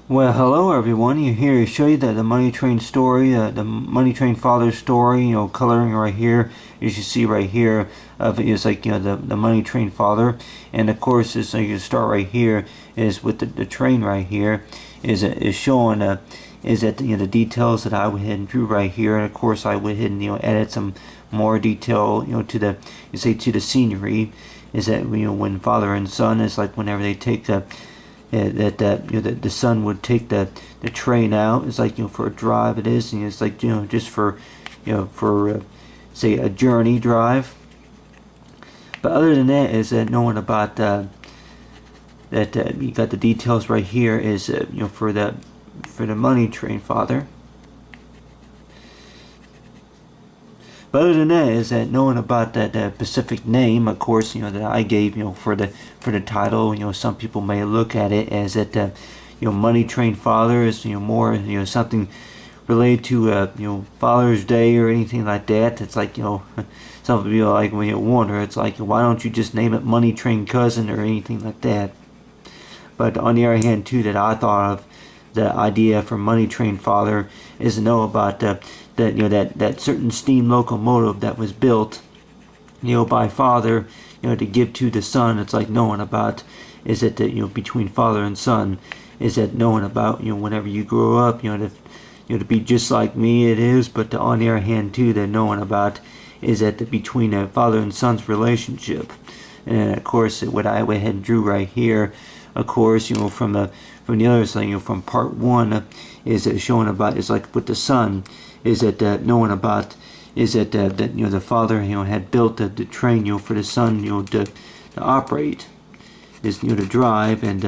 Well, hello everyone. You're here to show you the Money Train story, the Money Train father story. Coloring right here. As you see right here, of is like the Money Train father, and of course, it's like you start right here is with the train right here, is showing is that the details that I went ahead and drew right here, and of course I went ahead and added some more detail to the scenery. Is that when father and son is like whenever they take that the son would take the train out. It's like for a drive it is, and it's like just for say a journey drive. But other than that, is that knowing about that you got the details right here is for the Money Train father. But other than that, is that knowing about that specific name, of course, that I gave, for the title, some people may look at it as that, Money Train Father is, more, something related to, Father's Day or anything like that. It's like, some people like when you wonder, it's like, why don't you just name it Money Train Cousin or anything like that? But on the other hand, too, that I thought of the idea for Money Train Father is to know about that certain steam locomotive that was built by father to give to the son. It's like knowing about is that between father and son is that knowing about whenever you grow up to be just like me it is, but on the other hand too that knowing about is that between a father and son's relationship. And of course what I went ahead and drew right here, of course from the other thing, from part one, is showing about is like with the son, is that knowing about is that the father had built the train for the son to operate, is to drive, and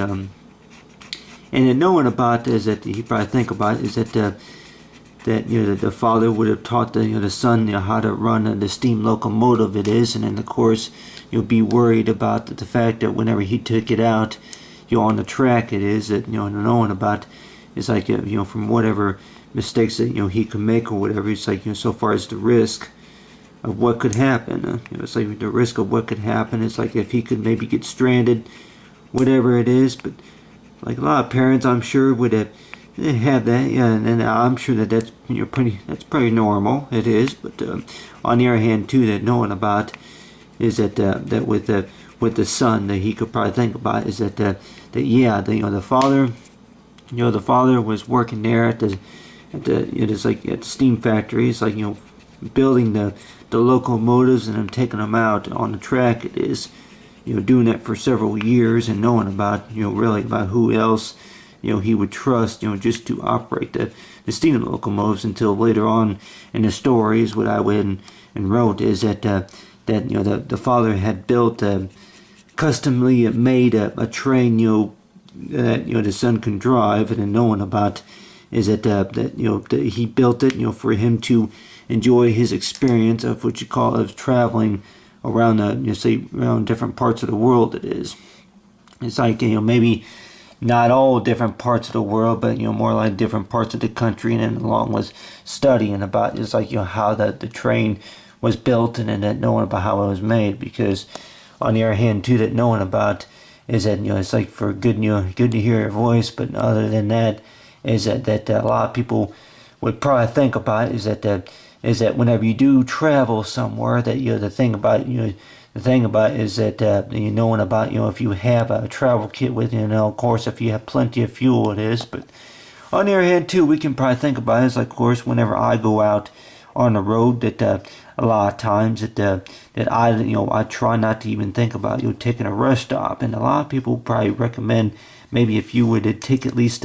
then knowing about is that he probably think about is that that the father would have taught the son how to run the steam locomotive it is, and then of course you'll be worried about the fact that whenever he took it out on the track it is that knowing about is like from whatever mistakes that he could make or whatever. It's like so far as the risk of what could happen, it's like the risk of what could happen. It's like if he could maybe get stranded, whatever it is. But like a lot of parents, I'm sure would have that, and I'm sure that's pretty normal. It is, but on the other hand too, that knowing about is that that with the son that he could probably think about is that the father the father was working there at the it is like at the steam factory. It's like building the locomotives and then taking them out on the track. It is doing that for several years and knowing about really about who else he would trust just to operate the steam locomotives until later on in the stories. What I went and wrote is that the father had built customly made a train that the son can drive, and then knowing about is that he built it for him to enjoy his experience of what you call of traveling around say around different parts of the world. It is, it's like maybe not all different parts of the world, but more like different parts of the country, and then along with studying about it's like how the train was built, and then knowing about how it was made. Because on the other hand too, that knowing about is that it's like for good good to hear your voice. But other than that is that a lot of people would probably think about is that whenever you do travel somewhere, that the thing about is that knowing about if you have a travel kit with you, of course if you have plenty of fuel it is. But on the other hand too, we can probably think about it is like, of course, whenever I go out on the road, that a lot of times that I try not to even think about taking a rest stop. And a lot of people probably recommend maybe if you were to take at least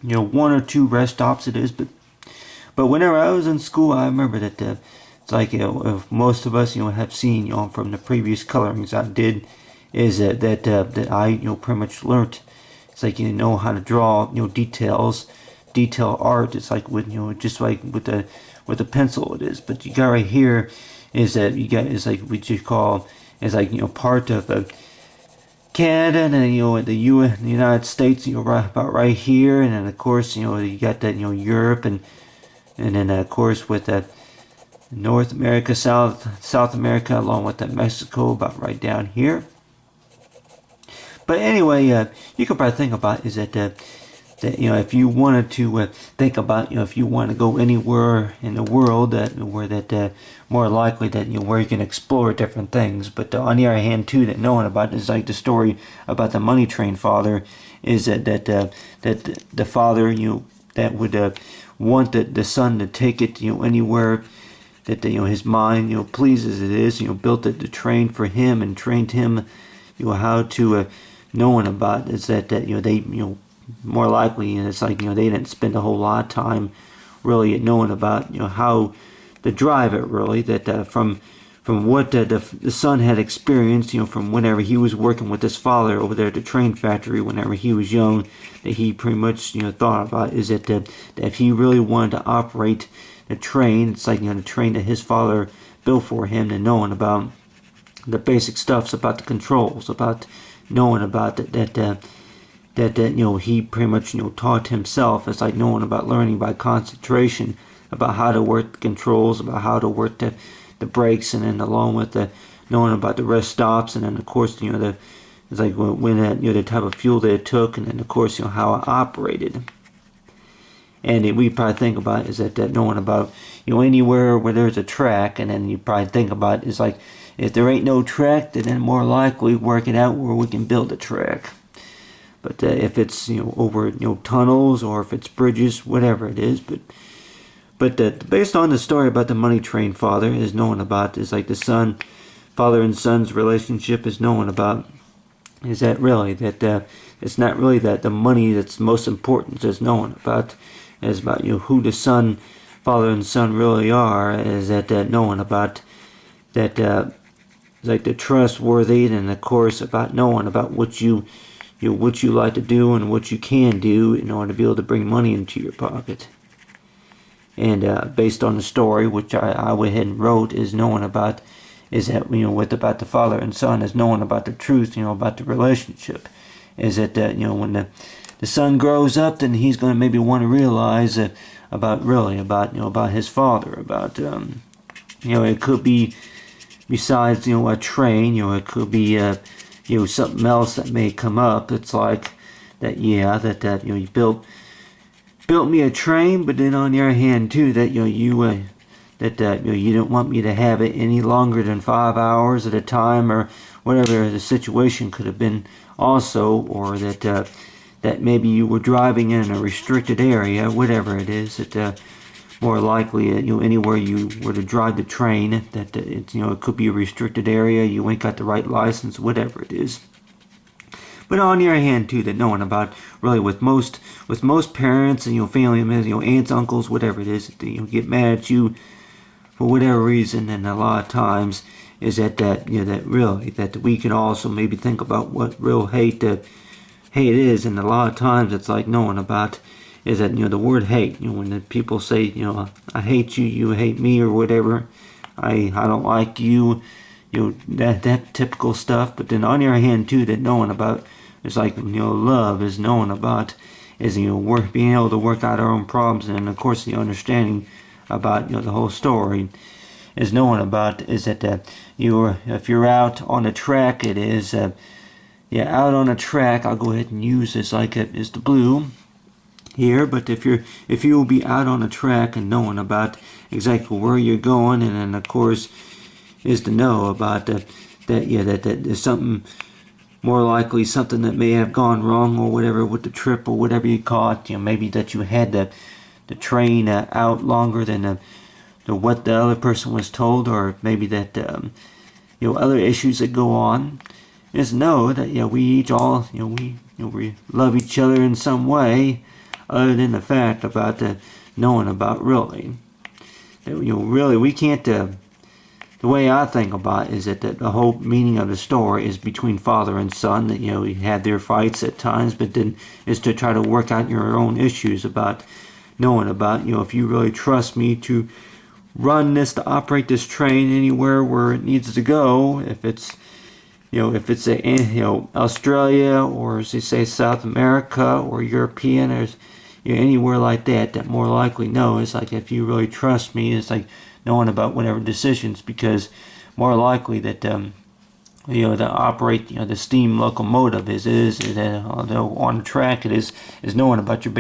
one or two rest stops it is. But whenever I was in school, I remember that it's like if most of us have seen from the previous colorings I did is that I pretty much learned. It's like how to draw detail art. It's like with just like with a pencil it is. But you got right here is that you got is like what you call is like part of Canada, and then the United States right about right here, and then of course you got that Europe, and then of course with that North America, South America, along with that Mexico about right down here. But anyway, you can probably think about is that that if you wanted to think about if you want to go anywhere in the world that more likely that where you can explore different things. But on the other hand too, that knowing about is like the story about the money train father is that the father that would want the son to take it anywhere that his mind pleases it is built the train for him and trained him how to knowing about is that they more likely it's like they didn't spend a whole lot of time really knowing about how to drive it really that from what the son had experienced from whenever he was working with his father over there at the train factory whenever he was young, that he pretty much thought about is that if he really wanted to operate the train, it's like the train that his father built for him, and knowing about the basic stuffs about the controls, about knowing about that he pretty much taught himself. It's like knowing about learning by concentration about how to work the controls, about how to work the brakes, and then along with the knowing about the rest stops, and then of course it's like when the type of fuel that it took, and then of course how it operated. And we probably think about is that knowing about anywhere where there's a track, and then you probably think about is like if there ain't no track, then more likely work it out where we can build a track. But if it's over tunnels, or if it's bridges, whatever it is, but based on the story about the money train father is knowing about is like the father and son's relationship is knowing about is that really that it's not really that the money that's most important is knowing about is about who the father and son really are, is that knowing about that like the trustworthy, and of course about knowing about what you what you like to do and what you can do in order to be able to bring money into your pocket. And based on the story, which I went ahead and wrote, is knowing about is that what about the father and son is knowing about the truth, about the relationship, is that when the son grows up, then he's going to maybe want to realize about his father, about it could be besides a train, it could be something else that may come up. It's like that you built me a train, but then on the other hand too that you don't want me to have it any longer than 5 hours at a time, or whatever the situation could have been also, or that maybe you were driving in a restricted area, whatever it is, that more likely anywhere you were to drive the train, that it could be a restricted area, you ain't got the right license, whatever it is. But on the other hand too, that knowing about really with most parents and family members, aunts, uncles, whatever it is, that get mad at you for whatever reason, and a lot of times is that really that we can also maybe think about what real hate is, and a lot of times it's like knowing about is that the word hate, when the people say I hate you, you hate me, or whatever, I don't like you, that typical stuff. But then on the other hand too, that knowing about it's like love is knowing about is being able to work out our own problems, and of course the understanding about the whole story is knowing about is that if you're out on the track, it is out on a track. I'll go ahead and use this like it is the blue here, but if you will be out on a track and knowing about exactly where you're going, and then of course is to know about that there's something more likely something that may have gone wrong or whatever with the trip or whatever you caught, maybe that you had the train out longer than what the other person was told, or maybe that other issues that go on. Is know that we each all we love each other in some way, other than the fact about knowing about really that really we can't. The way I think about it is that the whole meaning of the story is between father and son, that you have their fights at times, but then is to try to work out your own issues about knowing about if you really trust me to run this, to operate this train anywhere where it needs to go, if it's Australia, or as they say South America, or European, or anywhere like that more likely it's like if you really trust me, it's like knowing about whatever decisions, because more likely that to operate the steam locomotive is although on the track it is knowing about your